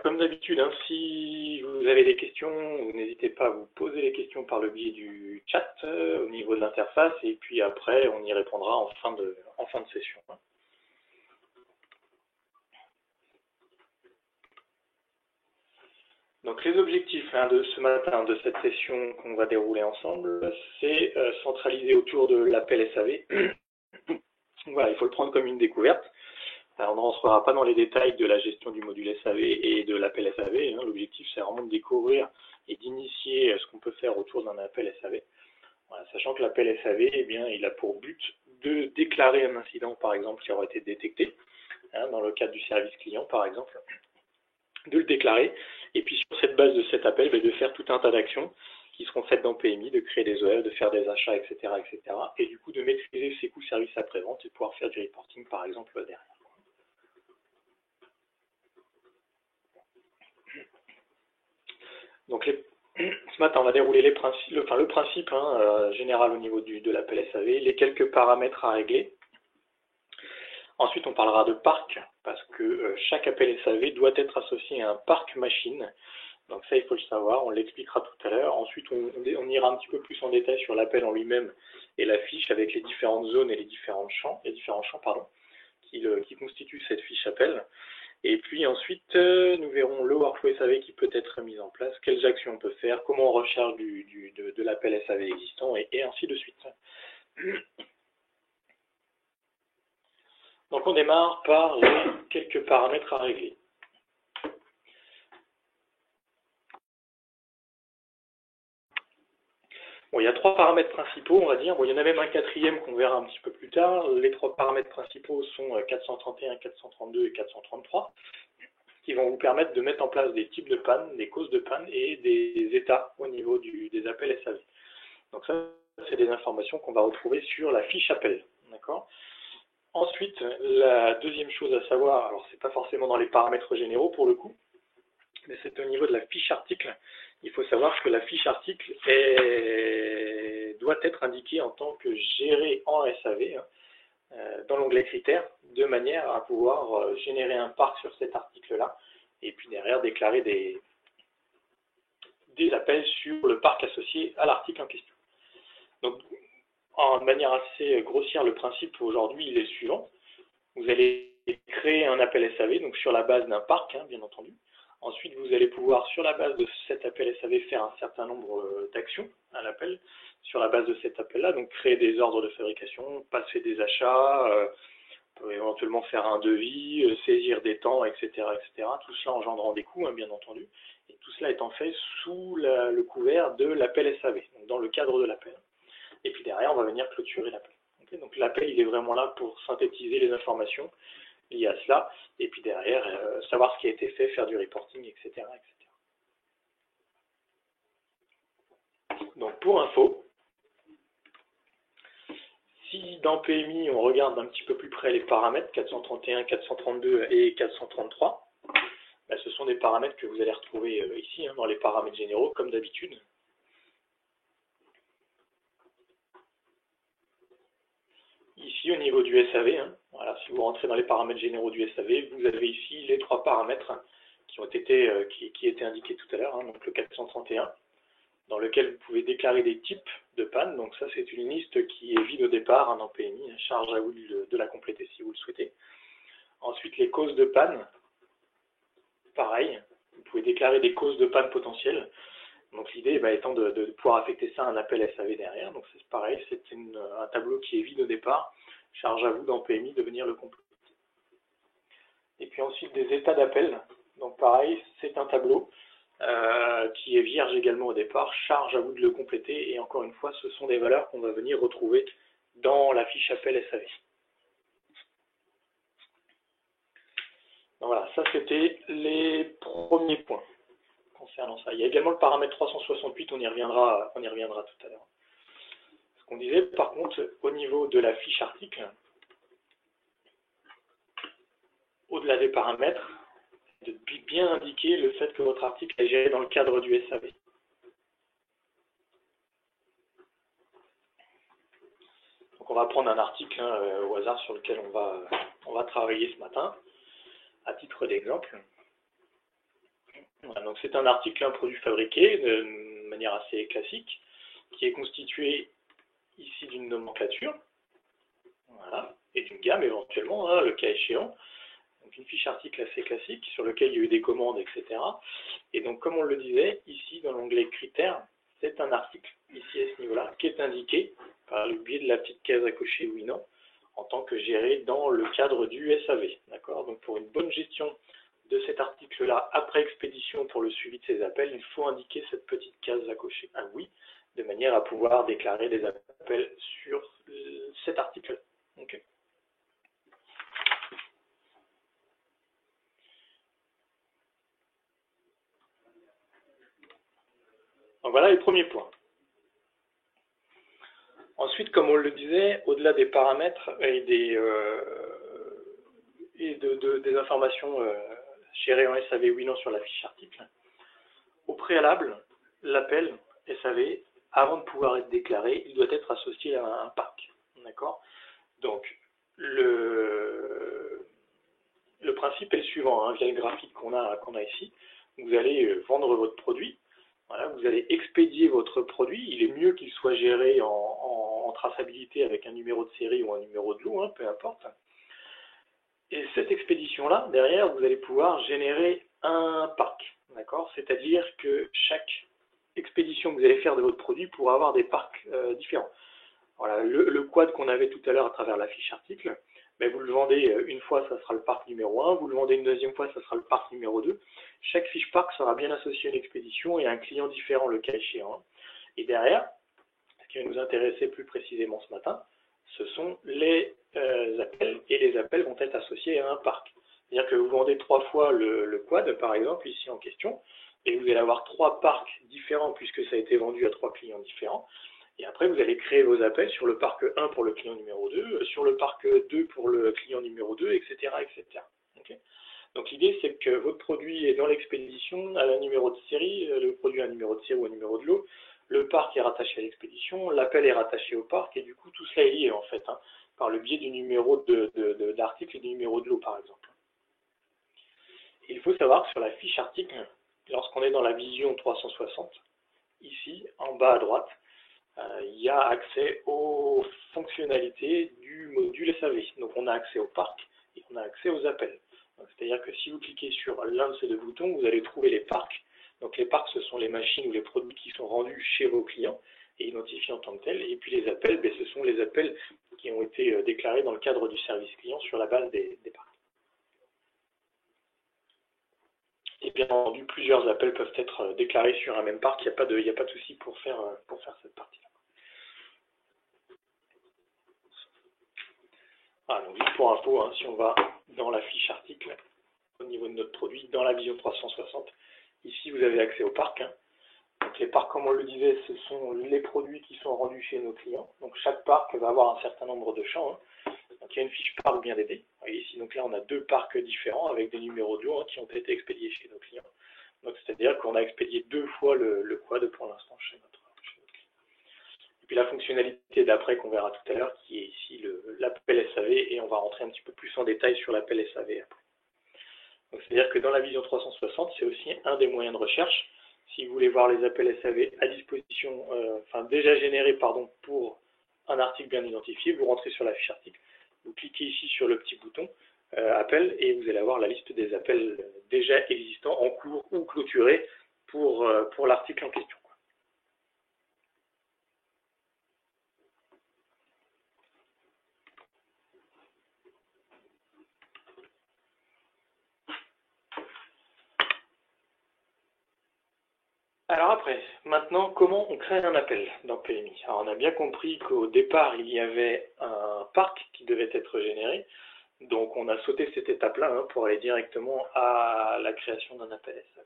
comme d'habitude, hein, si vous avez des questions, vous n'hésitez pas à vous poser les questions par le biais du chat au niveau de l'interface, et puis après, on y répondra en fin de session. Donc les objectifs de ce matin, de cette session qu'on va dérouler ensemble, c'est centraliser autour de l'appel SAV. Voilà, il faut le prendre comme une découverte. Alors, on ne rentrera pas dans les détails de la gestion du module SAV et de l'appel SAV. Hein. L'objectif, c'est vraiment de découvrir et d'initier ce qu'on peut faire autour d'un appel SAV. Voilà, sachant que l'appel SAV, eh bien, il a pour but de déclarer un incident, par exemple, qui aura été détecté, hein, dans le cadre du service client, par exemple, de le déclarer, et puis sur cette base de cet appel, de faire tout un tas d'actions qui seront faites dans PMI, de créer des OF, de faire des achats, etc., et du coup de maîtriser ses coûts services après-vente et pouvoir faire du reporting, par exemple, derrière. Donc ce matin, on va dérouler le principe général au niveau de l'appel SAV, les quelques paramètres à régler. Ensuite, on parlera de parc, parce que chaque appel SAV doit être associé à un parc machine. Donc ça, il faut le savoir, on l'expliquera tout à l'heure. Ensuite, on ira un petit peu plus en détail sur l'appel en lui-même et la fiche avec les différentes zones et les différents champs qui constituent cette fiche appel. Et puis ensuite, nous verrons le workflow SAV qui peut être mis en place, quelles actions on peut faire, comment on recharge de l'appel SAV existant, et ainsi de suite. Donc on démarre par les quelques paramètres à régler. Bon, il y a 3 paramètres principaux, on va dire. Bon, il y en a même un quatrième qu'on verra un petit peu plus tard. Les 3 paramètres principaux sont 431, 432 et 433. Qui vont vous permettre de mettre en place des types de panne, des causes de panne et des états au niveau des appels SAV. Donc ça, c'est des informations qu'on va retrouver sur la fiche appel. D'accord ? Ensuite, la deuxième chose à savoir, alors c'est pas forcément dans les paramètres généraux pour le coup, mais c'est au niveau de la fiche article. Il faut savoir que la fiche article doit être indiquée en tant que gérée en SAV, dans l'onglet critères, de manière à pouvoir générer un parc sur cet article-là, et puis derrière déclarer des appels sur le parc associé à l'article en question. Donc, de manière assez grossière, le principe aujourd'hui, il est le suivant. Vous allez créer un appel SAV, donc sur la base d'un parc, bien entendu. Ensuite, vous allez pouvoir, sur la base de cet appel SAV, faire un certain nombre d'actions à l'appel, sur la base de cet appel-là, donc créer des ordres de fabrication, passer des achats, éventuellement faire un devis, saisir des temps, etc., etc. Tout cela engendrant des coûts, bien entendu. Et tout cela étant fait sous le couvert de l'appel SAV, donc dans le cadre de l'appel. Et puis derrière, on va venir clôturer l'appel. Okay, donc l'appel, il est vraiment là pour synthétiser les informations liées à cela, et puis derrière, savoir ce qui a été fait, faire du reporting, etc., etc. Donc pour info, si dans PMI, on regarde un petit peu plus près les paramètres, 431, 432 et 433, ce sont des paramètres que vous allez retrouver ici, dans les paramètres généraux, comme d'habitude. Ici, au niveau du SAV, voilà, si vous rentrez dans les paramètres généraux du SAV, vous avez ici les 3 paramètres qui ont été qui étaient indiqués tout à l'heure, donc le 431, dans lequel vous pouvez déclarer des types de panne. Donc ça, c'est une liste qui est vide au départ dans PMI, charge à vous de la compléter si vous le souhaitez. Ensuite, les causes de panne, pareil, vous pouvez déclarer des causes de panne potentielles. Donc l'idée étant de pouvoir affecter ça à un appel SAV derrière. Donc c'est pareil, c'est un tableau qui est vide au départ, charge à vous dans PMI de venir le compléter. Et puis ensuite des états d'appel. Donc pareil, c'est un tableau qui est vierge également au départ, charge à vous de le compléter. Et encore une fois, ce sont des valeurs qu'on va venir retrouver dans la fiche appel SAV. Donc voilà, ça c'était les premiers points concernant ça. Il y a également le paramètre 368, on y reviendra tout à l'heure. Ce qu'on disait par contre, au niveau de la fiche article, au-delà des paramètres, de bien indiquer le fait que votre article est géré dans le cadre du SAV. Donc on va prendre un article au hasard sur lequel on va travailler ce matin, à titre d'exemple. Voilà, donc c'est un article, un produit fabriqué de manière assez classique, qui est constitué ici d'une nomenclature, voilà, et d'une gamme éventuellement, hein, le cas échéant. Donc une fiche article assez classique sur lequel il y a eu des commandes, etc. Et donc comme on le disait, ici dans l'onglet critères, c'est un article, ici à ce niveau-là, qui est indiqué par le biais de la petite case à cocher oui non, en tant que géré dans le cadre du SAV. D'accord. Donc pour une bonne gestion de cet article-là, après expédition pour le suivi de ces appels, il faut indiquer cette petite case à cocher, un oui, de manière à pouvoir déclarer des appels sur cet article. Okay. Donc voilà les premiers points. Ensuite, comme on le disait, au-delà des paramètres et des informations gérées en SAV oui non sur la fiche article, au préalable, l'appel SAV, avant de pouvoir être déclaré, il doit être associé à un parc. D'accord. Donc, le principe est le suivant, hein, via le graphique qu'on a ici. Vous allez vendre votre produit, voilà, vous allez expédier votre produit. Il est mieux qu'il soit géré en traçabilité avec un numéro de série ou un numéro de lot, hein, peu importe. Et cette expédition-là, derrière, vous allez pouvoir générer un parc. D'accord. C'est-à-dire que chaque expédition que vous allez faire de votre produit pourra avoir des parcs différents. Voilà, le quad qu'on avait tout à l'heure à travers la fiche article, ben vous le vendez une fois, ça sera le parc numéro 1, vous le vendez une deuxième fois, ça sera le parc numéro 2. Chaque fiche parc sera bien associée à une expédition et à un client différent le cas échéant. Et derrière, ce qui va nous intéresser plus précisément ce matin, ce sont les appels, et les appels vont être associés à un parc. C'est-à-dire que vous vendez 3 fois le quad, par exemple, ici en question, et vous allez avoir 3 parcs différents puisque ça a été vendu à 3 clients différents. Et après, vous allez créer vos appels sur le parc 1 pour le client numéro 2, sur le parc 2 pour le client numéro 2, etc. etc. Okay. Donc l'idée, c'est que votre produit est dans l'expédition à un numéro de série, le produit a un numéro de série ou un numéro de lot, le parc est rattaché à l'expédition, l'appel est rattaché au parc, et du coup, tout cela est lié, en fait, hein, par le biais du numéro d'article et du numéro de lot, par exemple. Et il faut savoir que sur la fiche article, lorsqu'on est dans la vision 360, ici, en bas à droite, il y a accès aux fonctionnalités du module SAV. Donc on a accès au parc et on a accès aux appels. C'est-à-dire que si vous cliquez sur l'un de ces deux boutons, vous allez trouver les parcs. Donc les parcs, ce sont les machines ou les produits qui sont rendus chez vos clients et identifiés en tant que tels. Et puis les appels, ce sont les appels qui ont été déclarés dans le cadre du service client sur la base des parcs. Et bien entendu, plusieurs appels peuvent être déclarés sur un même parc. Il n'y a pas de souci pour faire cette partie-là. Voilà, donc juste pour info, hein, si on va dans la fiche article, au niveau de notre produit, dans la vision 360, ici vous avez accès au parc. Hein. Donc les parcs, comme on le disait, ce sont les produits qui sont rendus chez nos clients. Donc chaque parc va avoir un certain nombre de champs. Hein. Donc il y a une fiche parc bien aidée. Ici, donc là, on a 2 parcs différents avec des numéros de lot, hein, qui ont été expédiés chez nos clients. Donc c'est-à-dire qu'on a expédié 2 fois le quad pour l'instant chez notre client. Et puis la fonctionnalité d'après qu'on verra tout à l'heure, qui est ici l'appel SAV, et on va rentrer un petit peu plus en détail sur l'appel SAV après. Donc c'est-à-dire que dans la vision 360, c'est aussi un des moyens de recherche. Si vous voulez voir les appels SAV à disposition, déjà générés pour un article bien identifié, vous rentrez sur la fiche article, vous cliquez ici sur le petit bouton appel et vous allez avoir la liste des appels déjà existants, en cours ou clôturés pour l'article en question. Alors après, maintenant, comment on crée un appel dans PMI? Alors on a bien compris qu'au départ, il y avait un parc qui devait être généré. Donc on a sauté cette étape-là pour aller directement à la création d'un appel SAV.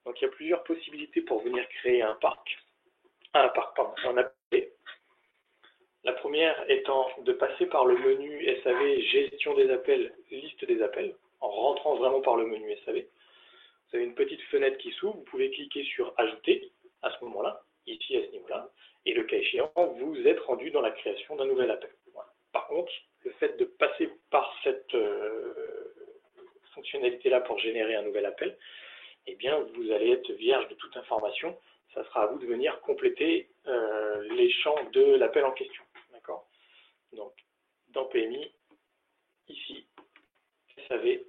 Donc il y a plusieurs possibilités pour venir créer un appel. La première étant de passer par le menu SAV gestion des appels, liste des appels, en rentrant vraiment par le menu SAV. Vous avez une petite fenêtre qui s'ouvre, vous pouvez cliquer sur ajouter à ce moment-là, ici à ce niveau-là, et le cas échéant, vous êtes rendu dans la création d'un nouvel appel. Voilà. Par contre, le fait de passer par cette fonctionnalité-là pour générer un nouvel appel, eh bien, vous allez être vierge de toute information. Ça sera à vous de venir compléter les champs de l'appel en question. D'accord? Donc, dans PMI, ici, SAV,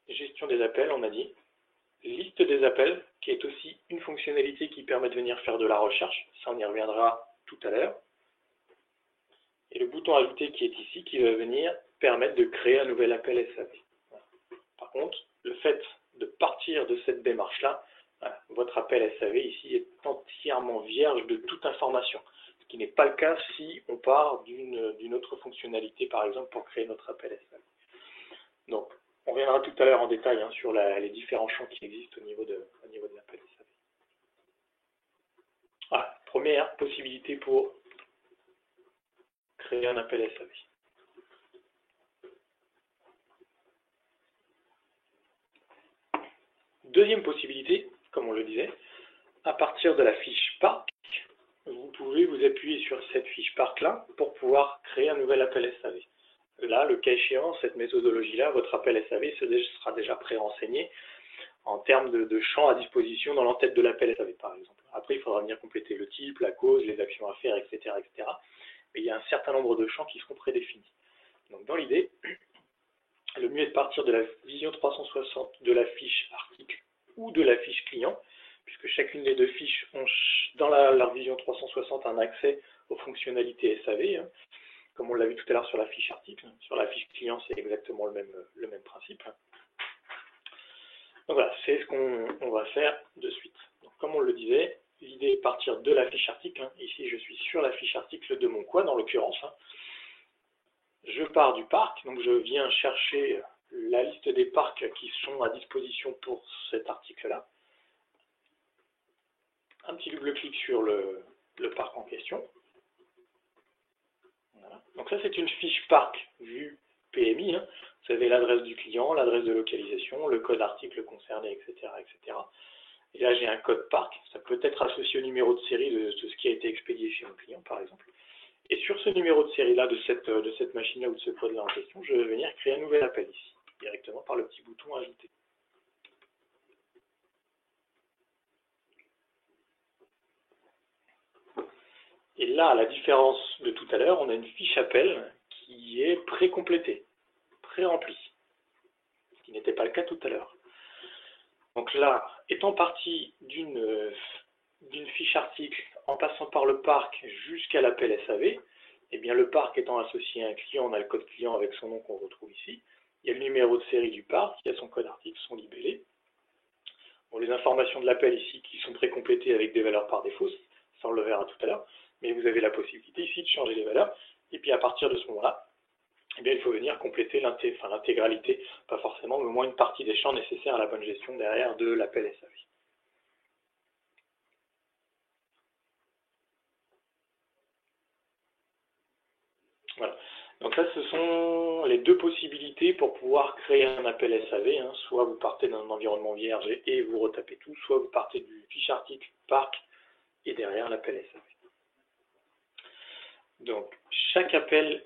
gestion des appels, on a dit, liste des appels, qui est aussi une fonctionnalité qui permet de venir faire de la recherche. Ça, on y reviendra tout à l'heure. Et le bouton ajouter qui est ici, qui va venir permettre de créer un nouvel appel SAV. Par contre, le fait de partir de cette démarche-là, votre appel SAV ici est entièrement vierge de toute information. Ce qui n'est pas le cas si on part d'une autre fonctionnalité, par exemple, pour créer notre appel SAV. Donc, on reviendra tout à l'heure en détail sur les différents champs qui existent au niveau de l'appel SAV. Voilà, première possibilité pour créer un appel SAV. Deuxième possibilité, comme on le disait, à partir de la fiche Parc, vous pouvez vous appuyer sur cette fiche Parc-là pour pouvoir créer un nouvel appel SAV. Là, le cas échéant, cette méthodologie-là, votre appel SAV sera déjà pré-renseigné en termes de champs à disposition dans l'entête de l'appel SAV, par exemple. Après, il faudra venir compléter le type, la cause, les actions à faire, etc., etc. Mais il y a un certain nombre de champs qui seront prédéfinis. Donc, dans l'idée, le mieux est de partir de la vision 360 de la fiche article ou de la fiche client, puisque chacune des deux fiches ont dans leur vision 360 un accès aux fonctionnalités SAV, comme on l'a vu tout à l'heure sur la fiche article. Sur la fiche client, c'est exactement le même principe. Donc voilà, c'est ce qu'on va faire de suite. Donc, comme on le disait, l'idée est de partir de la fiche article. Ici, je suis sur la fiche article de mon quad, en l'occurrence. Je pars du parc, donc je viens chercher la liste des parcs qui sont à disposition pour cet article-là. Un petit double-clic sur le parc en question. Voilà. Donc ça, c'est une fiche parc vue PMI. Vous avez l'adresse du client, l'adresse de localisation, le code article concerné, etc., etc. Et là, j'ai un code parc. Ça peut être associé au numéro de série de ce qui a été expédié chez mon client, par exemple. Et sur ce numéro de série-là, de cette machine-là ou de ce code-là en question, je vais venir créer un nouvel appel ici, directement par le petit bouton ajouter. Et là, à la différence de tout à l'heure, on a une fiche appel qui est pré-complétée, pré-remplie, ce qui n'était pas le cas tout à l'heure. Donc là, étant parti d'une fiche article en passant par le parc jusqu'à l'appel SAV, eh bien le parc étant associé à un client, on a le code client avec son nom qu'on retrouve ici. Il y a le numéro de série du parc, il y a son code article, son libellé. Bon, les informations de l'appel ici qui sont précomplétées avec des valeurs par défaut, ça on le verra tout à l'heure, mais vous avez la possibilité ici de changer les valeurs. Et puis à partir de ce moment-là, eh bien, il faut venir compléter l'intégralité, pas forcément, mais au moins une partie des champs nécessaires à la bonne gestion derrière de l'appel SAV. Voilà. Donc ça, ce sont les deux possibilités pour pouvoir créer un appel SAV. Soit vous partez d'un environnement vierge et vous retapez tout, soit vous partez du fiche article parc et derrière l'appel SAV. Donc chaque appel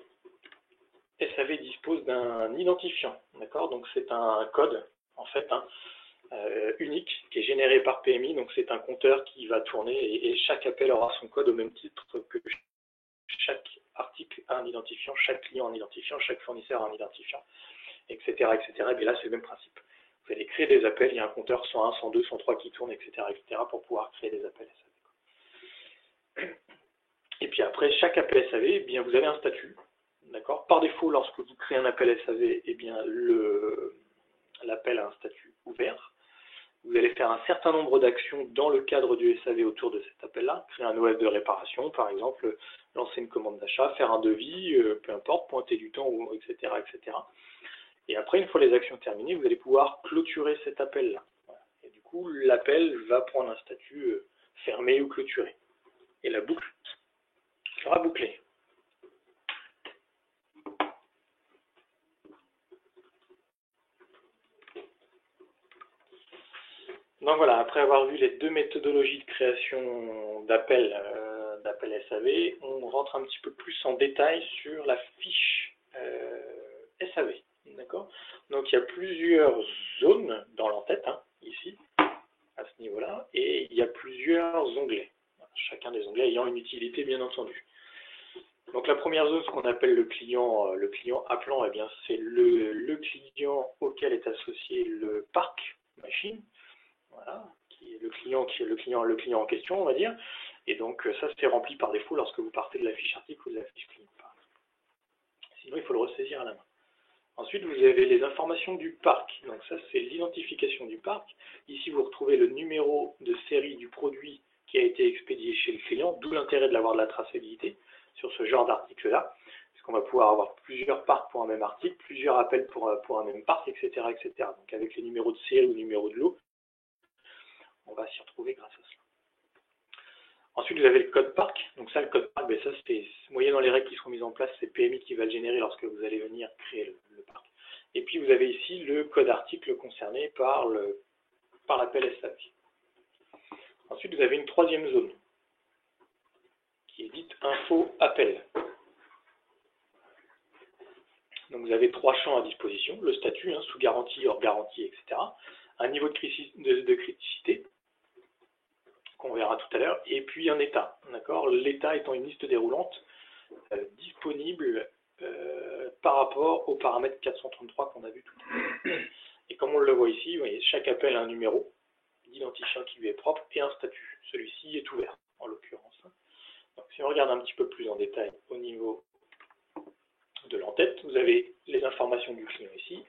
SAV dispose d'un identifiant, d'accord? Donc c'est un code, en fait, unique, qui est généré par PMI, donc c'est un compteur qui va tourner et chaque appel aura son code au même titre que chaque article a un identifiant, chaque client a un identifiant, chaque fournisseur a un identifiant, etc. etc. Et bien là, c'est le même principe. Vous allez créer des appels, il y a un compteur 101, 102, 103 qui tourne, etc. pour pouvoir créer des appels SAV. Et puis après, chaque appel SAV, eh bien, vous avez un statut. D'accord. Par défaut, lorsque vous créez un appel SAV, eh bien, l'appel a un statut ouvert. Vous allez faire un certain nombre d'actions dans le cadre du SAV autour de cet appel-là. Créer un OS de réparation, par exemple, lancer une commande d'achat, faire un devis, peu importe, pointer du temps, etc., etc. Et après, une fois les actions terminées, vous allez pouvoir clôturer cet appel-là. Et du coup, l'appel va prendre un statut fermé ou clôturé. Et la boucle sera bouclée. Donc voilà, après avoir vu les deux méthodologies de création d'appel SAV, on rentre un petit peu plus en détail sur la fiche SAV. D'accord. Donc il y a plusieurs zones dans l'entête, ici. plusieurs onglets, chacun des onglets ayant une utilité bien entendu. Donc la première zone, ce qu'on appelle le client appelant, eh bien c'est le client auquel est associé le parc machine, voilà, qui est le client en question, on va dire. Et donc ça c'est rempli par défaut lorsque vous partez de la fiche article ou de la fiche client. Sinon il faut le ressaisir à la main. Ensuite, vous avez les informations du parc. Donc ça, c'est l'identification du parc. Ici, vous retrouvez le numéro de série du produit qui a été expédié chez le client, d'où l'intérêt de l'avoir de la traçabilité sur ce genre d'article-là, puisqu'on va pouvoir avoir plusieurs parcs pour un même article, plusieurs appels pour un même parc, etc., etc. Donc avec les numéros de série ou numéros de lot, on va s'y retrouver grâce à cela. Ensuite, vous avez le code parc. Donc ça, le code parc, ben ça, c'est moyennant les règles qui seront mises en place, c'est PMI qui va le générer lorsque vous allez venir créer le parc. Et puis, vous avez ici le code article concerné par l'appel SAV. Ensuite, vous avez une troisième zone qui est dite info appel. Donc, vous avez trois champs à disposition, le statut, sous garantie, hors garantie, etc. Un niveau de criticité, qu'on verra tout à l'heure, et puis un état. D'accord ? L'état étant une liste déroulante disponible par rapport au paramètre 433 qu'on a vu tout à l'heure. Et comme on le voit ici, vous voyez, chaque appel a un numéro d'identifiant qui lui est propre et un statut. Celui-ci est ouvert, en l'occurrence. Donc, si on regarde un petit peu plus en détail au niveau de l'entête, vous avez les informations du client ici,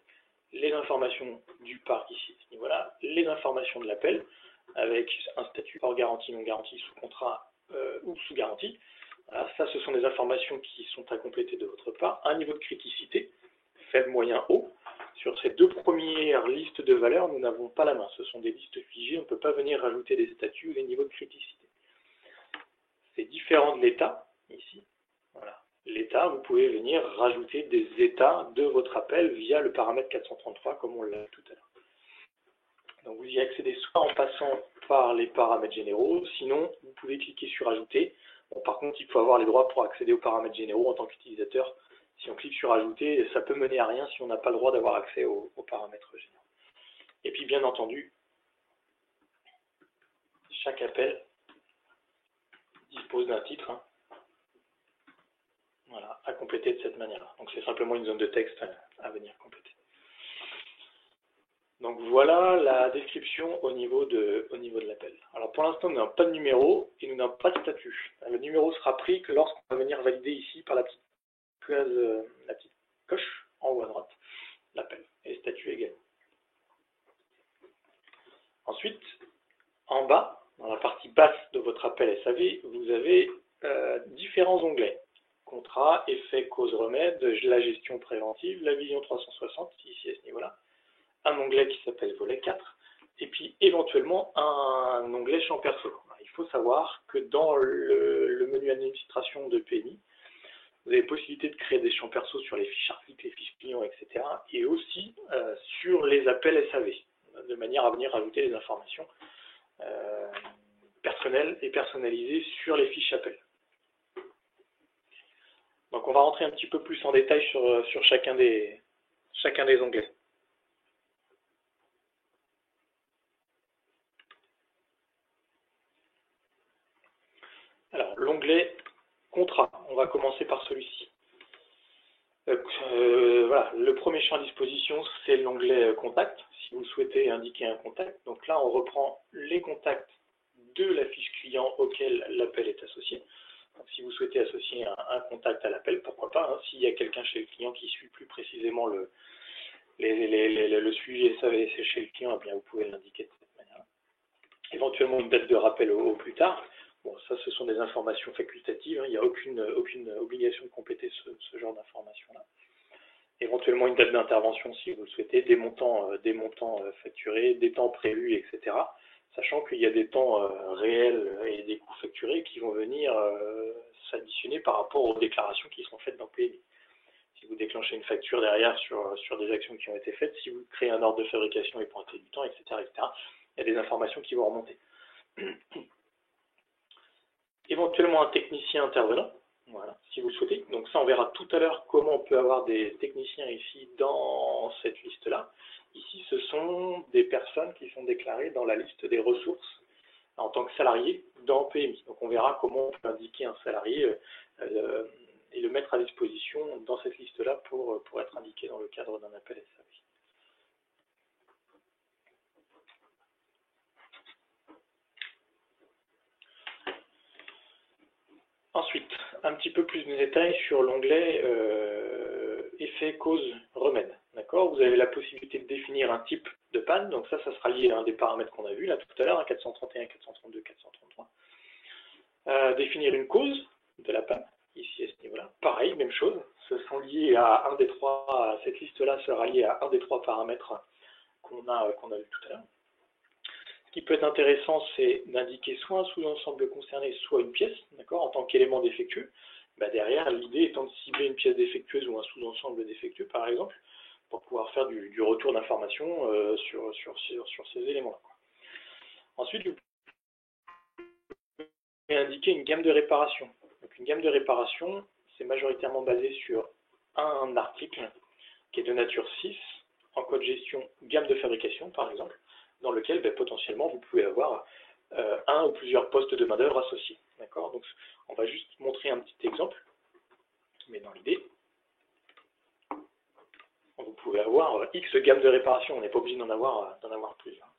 les informations du parc ici, à ce niveau-là, les informations de l'appel, avec un statut hors garantie, non garantie, sous contrat ou sous garantie. Voilà, ça, ce sont des informations qui sont à compléter de votre part. Un niveau de criticité, faible, moyen, haut. Sur ces deux premières listes de valeurs, nous n'avons pas la main. Ce sont des listes figées, on ne peut pas venir rajouter des statuts ou des niveaux de criticité. C'est différent de l'état, ici. Voilà. L'état, vous pouvez venir rajouter des états de votre appel via le paramètre 433, comme on l'a vu tout à l'heure. Donc vous y accédez soit en passant par les paramètres généraux, sinon vous pouvez cliquer sur ajouter. Bon, par contre, il faut avoir les droits pour accéder aux paramètres généraux en tant qu'utilisateur. Si on clique sur ajouter, ça peut mener à rien si on n'a pas le droit d'avoir accès aux paramètres généraux. Et puis bien entendu, chaque appel dispose d'un titre, voilà, à compléter de cette manière-là. Donc c'est simplement une zone de texte à venir compléter. Donc voilà la description au niveau de l'appel. Alors pour l'instant, nous n'avons pas de numéro et nous n'avons pas de statut. Le numéro sera pris que lorsqu'on va venir valider ici par la petite coche en haut à droite, l'appel, et statut également. Ensuite, en bas, dans la partie basse de votre appel SAV, vous avez différents onglets. Contrat, effet, cause, remède, la gestion préventive, la vision 360, ici à ce niveau-là. Un onglet qui s'appelle volet 4, et puis éventuellement un onglet champ perso. Il faut savoir que dans le menu administration de PMI, vous avez possibilité de créer des champs perso sur les fiches articles, les fiches clients, etc. et aussi sur les appels SAV, de manière à venir rajouter des informations personnelles et personnalisées sur les fiches appels. Donc on va rentrer un petit peu plus en détail sur chacun des onglets. Alors, l'onglet contrat, on va commencer par celui-ci. Voilà, le premier champ à disposition, c'est l'onglet contact, si vous souhaitez indiquer un contact. Donc là, on reprend les contacts de la fiche client auquel l'appel est associé. Donc, si vous souhaitez associer un contact à l'appel, pourquoi pas, s'il y a quelqu'un chez le client qui suit plus précisément le suivi SAV chez le client, eh bien, vous pouvez l'indiquer de cette manière-là. Éventuellement, une date de rappel au plus tard. Bon, ça, ce sont des informations facultatives, il n'y a aucune obligation de compléter ce genre d'informations-là. Éventuellement une date d'intervention si vous le souhaitez, des montants facturés, des temps prévus, etc. Sachant qu'il y a des temps réels et des coûts facturés qui vont venir s'additionner par rapport aux déclarations qui seront faites dans PMI. Si vous déclenchez une facture derrière sur des actions qui ont été faites, si vous créez un ordre de fabrication et pointez du temps, etc., il y a des informations qui vont remonter. Éventuellement un technicien intervenant, voilà, si vous le souhaitez. Donc ça, on verra tout à l'heure comment on peut avoir des techniciens ici dans cette liste-là. Ici, ce sont des personnes qui sont déclarées dans la liste des ressources en tant que salarié dans PMI. Donc on verra comment on peut indiquer un salarié et le mettre à disposition dans cette liste-là pour être indiqué dans le cadre d'un appel SAV. Ensuite, un petit peu plus de détails sur l'onglet effet, cause, remède. D'accord ? Vous avez la possibilité de définir un type de panne, donc ça sera lié à un des paramètres qu'on a vu là tout à l'heure, à 431, 432, 433. Définir une cause de la panne, ici à ce niveau-là. Pareil, même chose, ce sont liés à un des trois, cette liste-là sera liée à un des trois paramètres qu'on a vu tout à l'heure. Ce qui peut être intéressant, c'est d'indiquer soit un sous-ensemble concerné, soit une pièce, d'accord, en tant qu'élément défectueux. Derrière, l'idée étant de cibler une pièce défectueuse ou un sous-ensemble défectueux, par exemple, pour pouvoir faire du retour d'information sur ces éléments-là. Ensuite, vous pouvez indiquer une gamme de réparation. Donc, une gamme de réparation, c'est majoritairement basé sur un article qui est de nature 6, en code gestion gamme de fabrication, par exemple, dans lequel potentiellement vous pouvez avoir un ou plusieurs postes de main-d'œuvre associés. D'accord ? Donc, on va juste montrer un petit exemple, mais dans l'idée, vous pouvez avoir X gamme de réparation, on n'est pas obligé d'en avoir plusieurs.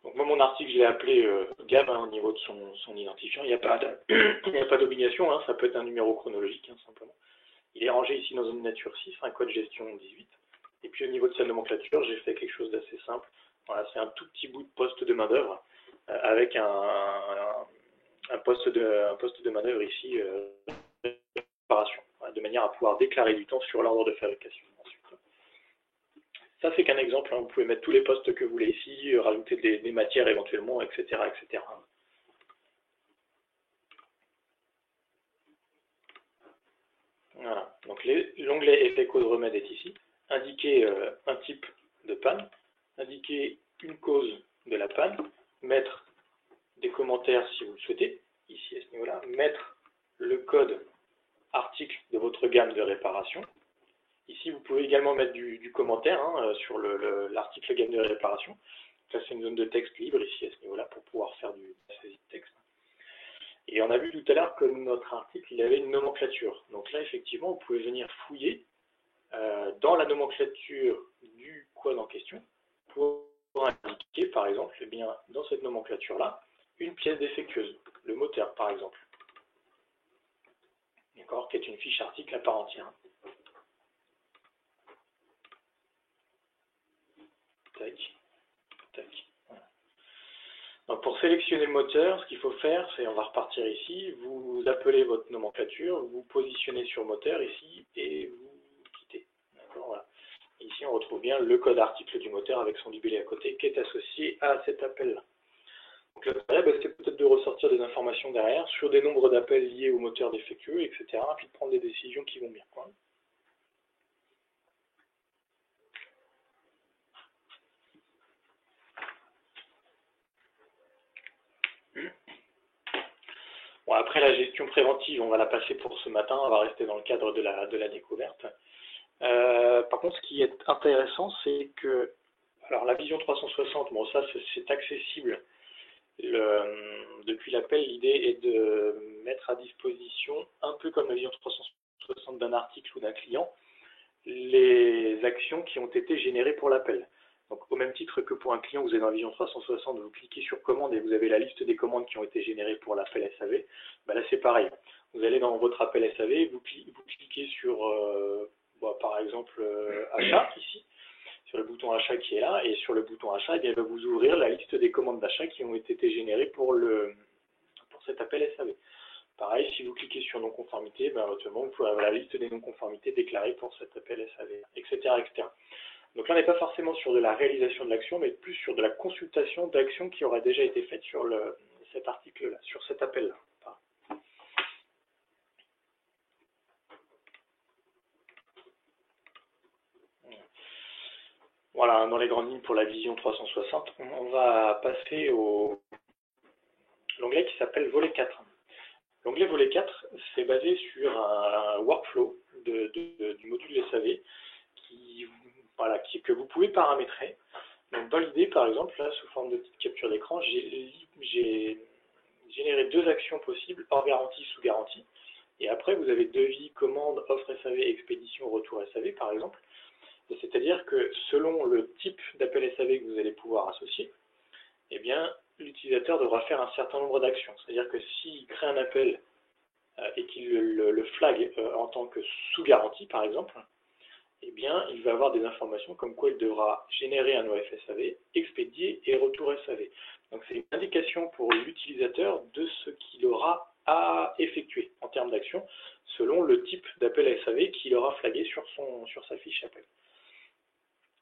Donc moi, mon article, je l'ai appelé gamme au niveau de son identifiant. Il n'y a pas d'obligation, ça peut être un numéro chronologique, simplement. Il est rangé ici dans une nature 6, un code gestion 18. Et puis au niveau de sa nomenclature, j'ai fait quelque chose d'assez simple. Voilà, c'est un tout petit bout de poste de main-d'œuvre avec un poste de main-d'œuvre ici, réparation, de manière à pouvoir déclarer du temps sur l'ordre de fabrication. Ensuite. Ça, c'est qu'un exemple. Vous pouvez mettre tous les postes que vous voulez ici, rajouter des matières éventuellement, etc. etc. Voilà. Donc l'onglet effet cause remède est ici. Indiquer un type de panne, indiquer une cause de la panne, mettre des commentaires si vous le souhaitez, ici à ce niveau-là, mettre le code article de votre gamme de réparation. Ici, vous pouvez également mettre du commentaire sur l'article gamme de réparation. Là, c'est une zone de texte libre ici à ce niveau-là pour pouvoir faire du saisie de texte. Et on a vu tout à l'heure que notre article, il avait une nomenclature. Donc là, effectivement, vous pouvez venir fouiller dans la nomenclature du code en question pour indiquer, par exemple, dans cette nomenclature-là, une pièce défectueuse, le moteur, par exemple. D'accord, qui est une fiche article à part entière. Tac, tac. Voilà. Donc pour sélectionner le moteur, ce qu'il faut faire, c'est, on va repartir ici, vous appelez votre nomenclature, vous positionnez sur moteur ici et vous quittez. D'accord, voilà. Ici, on retrouve bien le code article du moteur avec son libellé à côté qui est associé à cet appel-là. Donc l'intérêt, c'est peut-être de ressortir des informations derrière sur des nombres d'appels liés au moteur défectueux, etc. Puis de prendre des décisions qui vont bien. Quoi. Bon, après la gestion préventive, on va la passer pour ce matin, on va rester dans le cadre de la découverte. Par contre, ce qui est intéressant, c'est que alors la vision 360, bon ça c'est accessible. Depuis l'appel, l'idée est de mettre à disposition, un peu comme la vision 360 d'un article ou d'un client, les actions qui ont été générées pour l'appel. Donc au même titre que pour un client, vous avez dans la vision 360, vous cliquez sur commande et vous avez la liste des commandes qui ont été générées pour l'appel SAV. Là c'est pareil. Vous allez dans votre appel SAV, vous cliquez sur par exemple achat ici, sur le bouton achat qui est là, et sur le bouton achat, il va vous ouvrir la liste des commandes d'achat qui ont été générées pour cet appel SAV. Pareil, si vous cliquez sur non-conformité, éventuellement, vous pouvez avoir la liste des non-conformités déclarées pour cet appel SAV, etc., etc. Donc là, on n'est pas forcément sur de la réalisation de l'action, mais plus sur de la consultation d'actions qui auraient déjà été faites sur cet article-là, sur cet appel-là. Voilà, dans les grandes lignes pour la vision 360, on va passer au l'onglet qui s'appelle volet 4. L'onglet volet 4, c'est basé sur un workflow du module SAV qui paramétrer. Donc dans l'idée, par exemple, là, sous forme de petite capture d'écran, j'ai généré deux actions possibles, hors garantie, sous garantie. Et après, vous avez devis, commande, offre SAV, expédition, retour SAV, par exemple. C'est-à-dire que selon le type d'appel SAV que vous allez pouvoir associer, eh bien, l'utilisateur devra faire un certain nombre d'actions. C'est-à-dire que s'il crée un appel et qu'il le flag en tant que sous garantie, par exemple, eh bien, il va avoir des informations comme quoi il devra générer un OF SAV, expédier et retour SAV. Donc c'est une indication pour l'utilisateur de ce qu'il aura à effectuer en termes d'action, selon le type d'appel SAV qu'il aura flagué sur sa fiche appel.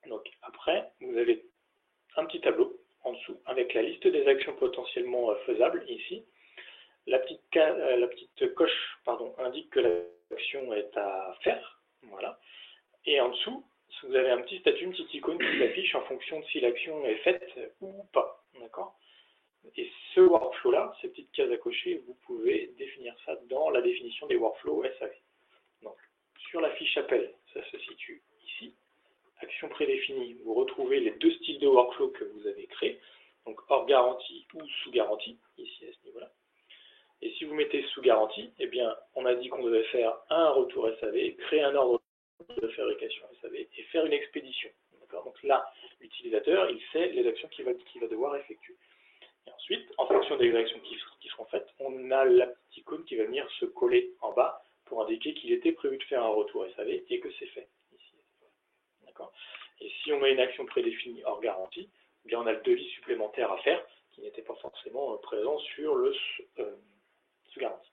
Donc après, vous avez un petit tableau en dessous avec la liste des actions potentiellement faisables ici. La petite coche indique que l'action est à faire. Voilà. Et en dessous, vous avez un petit statut, une petite icône qui s'affiche en fonction de si l'action est faite ou pas. D'accord ? Et ce workflow-là, ces petites cases à cocher, vous pouvez définir ça dans la définition des workflows SAV. Donc, sur la fiche appel, ça se situe ici. Action prédéfinie, vous retrouvez les deux styles de workflow que vous avez créés, donc hors garantie ou sous garantie, ici à ce niveau-là. Et si vous mettez sous garantie, eh bien, on a dit qu'on devait faire un retour SAV, créer un ordre de fabrication SAV et faire une expédition. Donc là, l'utilisateur, il sait les actions qu'il va devoir effectuer. Et ensuite, en fonction des actions qui seront faites, on a la petite icône qui va venir se coller en bas pour indiquer qu'il était prévu de faire un retour SAV et que c'est fait. D'accord ? Et si on met une action prédéfinie hors garantie, eh bien on a le devis supplémentaire à faire qui n'était pas forcément présent sur le sous garantie.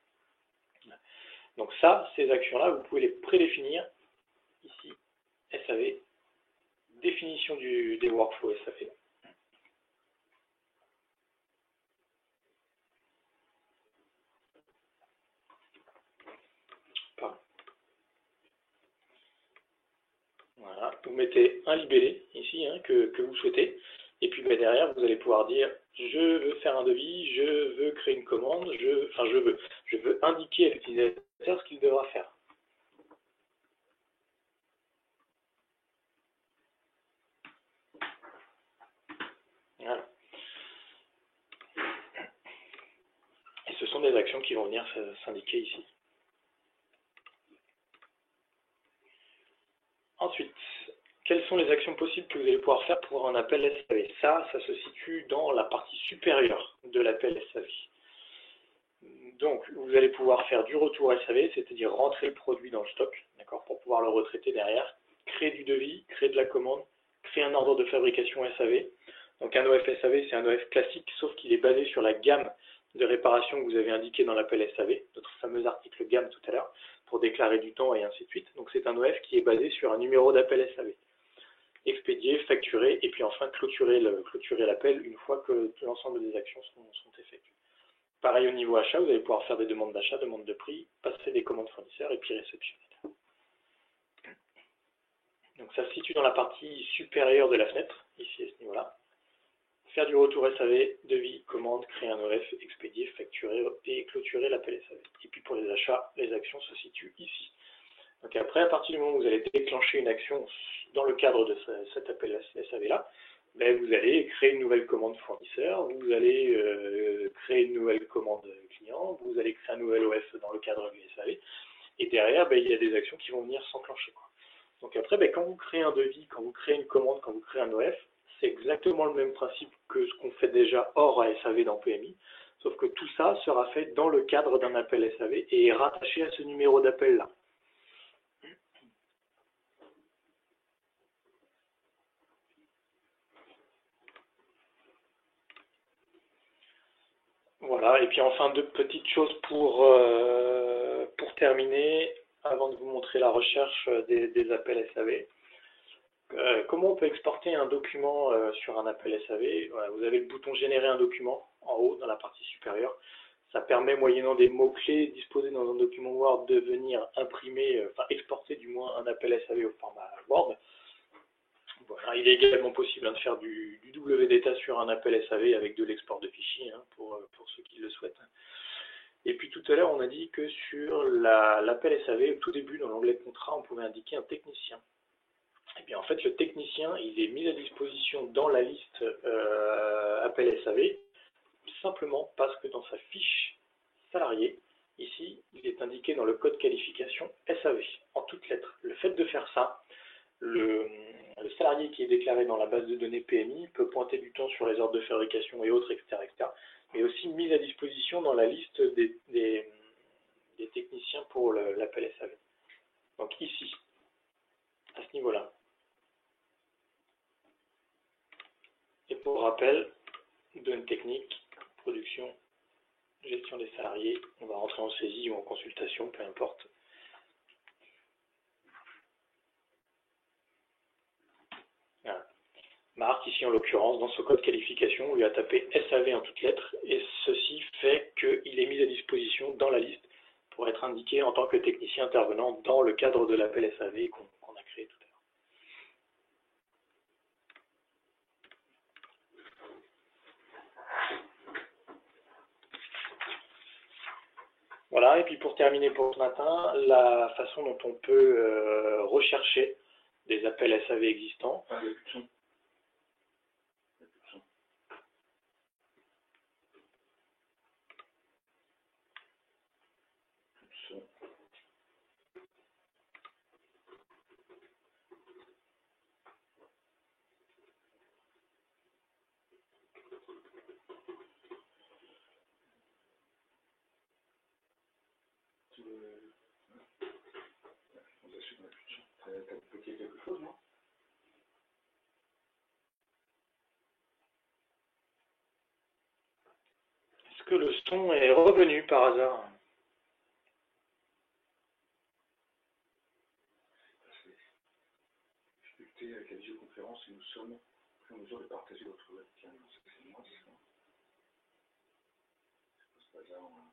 Donc ça, ces actions-là, vous pouvez les prédéfinir ici, SAV, définition des workflows SAV. Voilà, vous mettez un libellé ici que vous souhaitez, et puis derrière vous allez pouvoir dire je veux faire un devis, je veux créer une commande, je veux indiquer à l'utilisateur ce qu'il devra faire. Voilà. Et ce sont des actions qui vont venir s'indiquer ici. Ensuite, quelles sont les actions possibles que vous allez pouvoir faire pour un appel SAV? Ça se situe dans la partie supérieure de l'appel SAV. Donc, vous allez pouvoir faire du retour SAV, c'est-à-dire rentrer le produit dans le stock, d'accord, pour pouvoir le retraiter derrière, créer du devis, créer de la commande, créer un ordre de fabrication SAV. Donc, un OF SAV, c'est un OF classique, sauf qu'il est basé sur la gamme de réparation que vous avez indiquée dans l'appel SAV, notre fameux article gamme tout à l'heure, pour déclarer du temps et ainsi de suite. Donc, c'est un OF qui est basé sur un numéro d'appel SAV. Expédier, facturer, et puis enfin clôturer l'appel une fois que l'ensemble des actions sont effectuées. Pareil au niveau achat, vous allez pouvoir faire des demandes d'achat, demandes de prix, passer des commandes fournisseurs et puis réceptionner. Donc ça se situe dans la partie supérieure de la fenêtre, ici à ce niveau-là. Faire du retour SAV, devis, commande, créer un OF, expédier, facturer et clôturer l'appel SAV. Et puis pour les achats, les actions se situent ici. Donc après, à partir du moment où vous allez déclencher une action dans le cadre de cet appel SAV-là, ben vous allez créer une nouvelle commande fournisseur, vous allez créer une nouvelle commande client, vous allez créer un nouvel OF dans le cadre du SAV, et derrière, ben, il y a des actions qui vont venir s'enclencher. Donc après, ben, quand vous créez un devis, quand vous créez une commande, quand vous créez un OF, c'est exactement le même principe que ce qu'on fait déjà hors SAV dans PMI, sauf que tout ça sera fait dans le cadre d'un appel SAV et est rattaché à ce numéro d'appel-là. Voilà, et puis enfin deux petites choses pour terminer, avant de vous montrer la recherche des appels SAV. Comment on peut exporter un document sur un appel SAV? Voilà, vous avez le bouton générer un document en haut dans la partie supérieure. Ça permet, moyennant des mots-clés disposés dans un document Word, de venir imprimer, exporter du moins un appel SAV au format Word. Voilà, il est également possible de faire du WData sur un appel SAV avec de l'export de fichiers pour ceux qui le souhaitent. Et puis tout à l'heure, on a dit que sur l'appel SAV, au tout début, dans l'onglet contrat, on pouvait indiquer un technicien. Et bien en fait, le technicien technicien, il est mis à disposition dans la liste appel SAV, simplement parce que dans sa fiche salarié, ici, il est indiqué dans le code qualification SAV, en toutes lettres. Le fait de faire ça, le salarié qui est déclaré dans la base de données PMI peut pointer du temps sur les ordres de fabrication et autres, etc., mais aussi mis à disposition dans la liste des techniciens pour l'appel SAV. Donc ici, à ce niveau-là. Et pour rappel, données techniques, production, gestion des salariés, on va rentrer en saisie ou en consultation, peu importe. Voilà. Marc, ici en l'occurrence, dans ce code qualification, on lui a tapé SAV en toutes lettres, et ceci fait qu'il est mis à disposition dans la liste pour être indiqué en tant que technicien intervenant dans le cadre de l'appel SAV qu'on a créé tout à l'heure. Voilà, et puis pour terminer pour ce matin, la façon dont on peut rechercher des appels SAV existants. Ah, il n'y a plus de son. Il n'y a plus de son. Plus de son. On s'assure qu'on n'a plus de son. T'as bloqué quelque chose, non? Est-ce que le son est revenu par hasard? Difficulté avec la visioconférence et nous sommes plus en mesure de partager votre webcam. C'est moi, ça. C'est pas hasard, hein.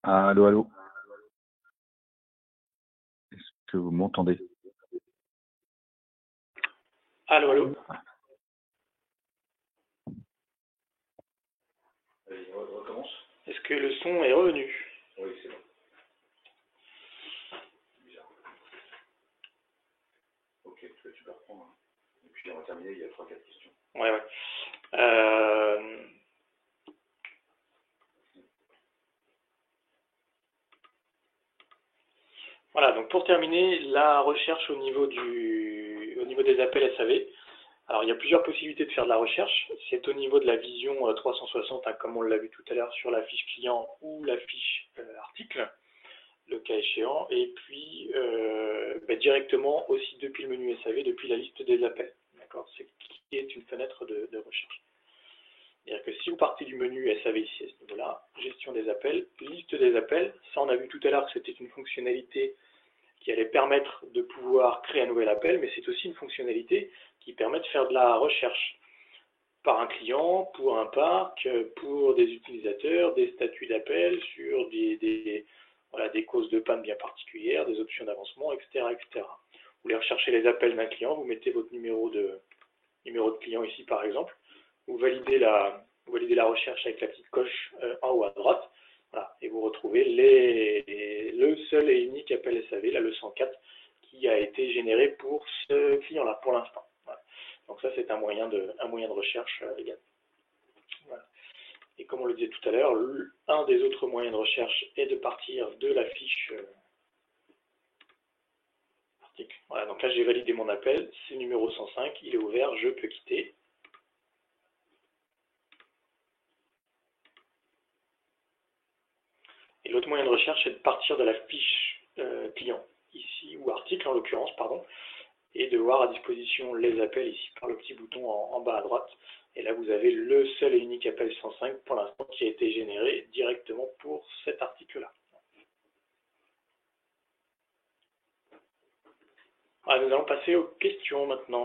Allô, allô. Est-ce que vous m'entendez? Allô, allô. Allez, on recommence. Est-ce que le son est revenu? Oui, c'est bon. Bizarre. Ok, tu peux reprendre. Hein. Et puis on va terminer, il y a 3-4 questions. Ouais. Voilà, donc pour terminer, la recherche au niveau des appels SAV. Alors il y a plusieurs possibilités de faire de la recherche. C'est au niveau de la vision 360, hein, comme on l'a vu tout à l'heure sur la fiche client ou la fiche article, le cas échéant, et puis directement aussi depuis le menu SAV, depuis la liste des appels. D'accord, c'est qui est une fenêtre de recherche. C'est-à-dire que si vous partez du menu SAV ici à ce niveau-là, gestion des appels, liste des appels, ça on a vu tout à l'heure que c'était une fonctionnalité qui allait permettre de pouvoir créer un nouvel appel, mais c'est aussi une fonctionnalité qui permet de faire de la recherche par un client, pour un parc, pour des utilisateurs, des statuts d'appel sur des causes de panne bien particulières, des options d'avancement, etc., etc. voulez rechercher les appels d'un client, vous mettez votre numéro de client ici par exemple, vous validez la recherche avec la petite coche en haut à droite, voilà, et vous retrouvez le seul et unique appel SAV, là le 104, qui a été généré pour ce client-là pour l'instant. Voilà. Donc ça c'est un moyen de recherche également. Voilà. Et comme on le disait tout à l'heure, un des autres moyens de recherche est de partir de la fiche article. Voilà, donc là j'ai validé mon appel, c'est le numéro 105, il est ouvert, je peux quitter. Et l'autre moyen de recherche, c'est de partir de la fiche client, ici, ou article en l'occurrence, pardon, et de voir à disposition les appels ici par le petit bouton en bas à droite. Et là, vous avez le seul et unique appel 105 pour l'instant qui a été généré directement pour cet article-là. Nous allons passer aux questions maintenant.